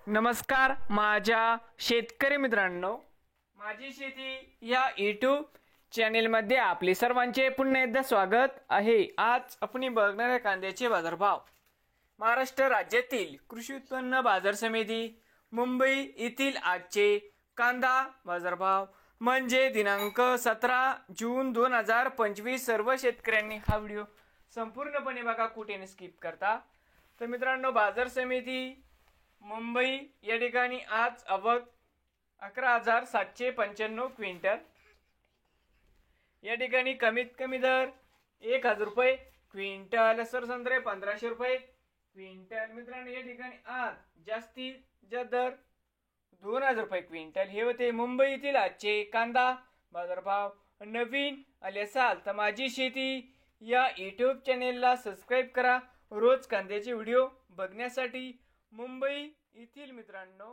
नमस्कार माझ्या शेतकरी मित्रांनो, माझी शेती या यूट्यूब चॅनेलमध्ये आपले सर्वांचे पुन्हा एकदा स्वागत आहे। आज आपण बघणार आहे कांद्याचे बाजारभाव। महाराष्ट्र राज्यातील कृषी उत्पन्न बाजार समिती मुंबई येथील आजचे कांदा बाजारभाव म्हणजे दिनांक 17 जून 2025। सर्व शेतकऱ्यांनी हा व्हिडिओ संपूर्णपणे बघा, कुठे स्किप करता। तर मित्रांनो, बाजार समिती मुंबई या ठिकाणी आज आवक 11,795 क्विंटल। या ठिकाणी कमीत कमी दर 1,000 रुपये क्विंटल, सरसंत्रे 1500 रुपये क्विंटल। मित्रांनो, या ठिकाणी आज जास्तीत जास्त दर 2,000 रुपये क्विंटल हे होते मुंबई येथील आजचे कांदा बाजारभाव। नवीन आले असाल तर माझी शेती या यूट्यूब चॅनेलला सबस्क्राईब करा रोज कांद्याचे व्हिडिओ बघण्यासाठी। मुंबई येथील मित्रांनो